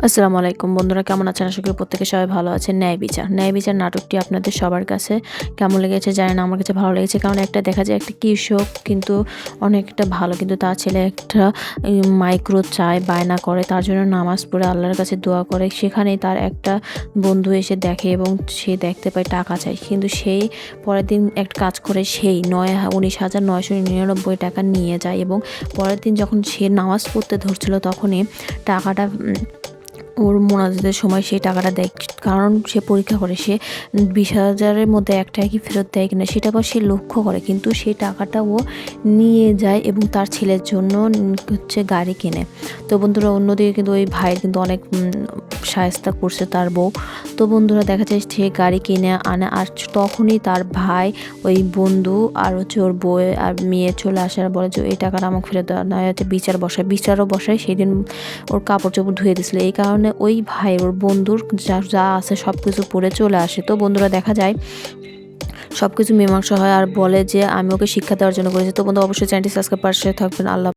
আসসালামু আলাইকুম বন্ধুরা, কেমন আছেন? আশা করি প্রত্যেকে সবাই ভালো আছেন। ন্যায় বিচার নাটকটি আপনাদের সবার কাছে কেমন লেগেছে জানি না। আমার কাছে ভালো লেগেছে, কারণ একটা দেখা যায় একটা কৃষক কিন্তু অনেকটা ভালো, কিন্তু তার ছেলে একটা মাইক্রো চায় বায়না করে, তার জন্য নামাজ পড়ে আল্লাহর কাছে দোয়া করে। সেখানেই তার একটা বন্ধু এসে দেখে এবং সে দেখতে পায় টাকা চায়, কিন্তু সেই পরের দিন একটা কাজ করে সেই 19,999 টাকা নিয়ে যায় এবং পরের দিন যখন সে নামাজ পড়তে ধরছিল তখনই টাকাটা ওর মোনাজাতের সময় সেই টাকাটা দেয়। কারণ সে পরীক্ষা করে সে 20,000-এর মধ্যে 1 টাকা কি ফেরত দেয় কিনা সেটা আবার সে লক্ষ্য করে, কিন্তু সেই টাকাটা ও নিয়ে যায় এবং তার ছেলের জন্য হচ্ছে গাড়ি কেনে। তো বন্ধুরা, অন্যদিকে কিন্তু ওই ভাইয়ের কিন্তু অনেক শায়েস্তা করছে তার বউ। তো বন্ধুরা, দেখা যায় সে গাড়ি কিনে আনে, আর তখনই তার ভাই, ওই বন্ধু আর হচ্ছে ওর বউ আর মেয়ে চলে আসে আর বলে যে এই টাকাটা আমাকে ফেরত দেওয়া, না হচ্ছে বিচারও বসায়। সেদিন ওর কাপড় চোপড় ধুয়ে দিছিল, এই কারণে ওই ভাই ওর বন্ধুর যা যা আছে সব কিছু পরে চলে আসে। তো বন্ধুরা, দেখা যায় সব কিছু মীমাংসা হয় আর বলে যে আমি ওকে শিক্ষা দেওয়ার জন্য করেছি। তো বন্ধু, অবশ্যই চ্যানেলটি সাবস্ক্রাইব পাশে থাকবেন। আল্লাহ।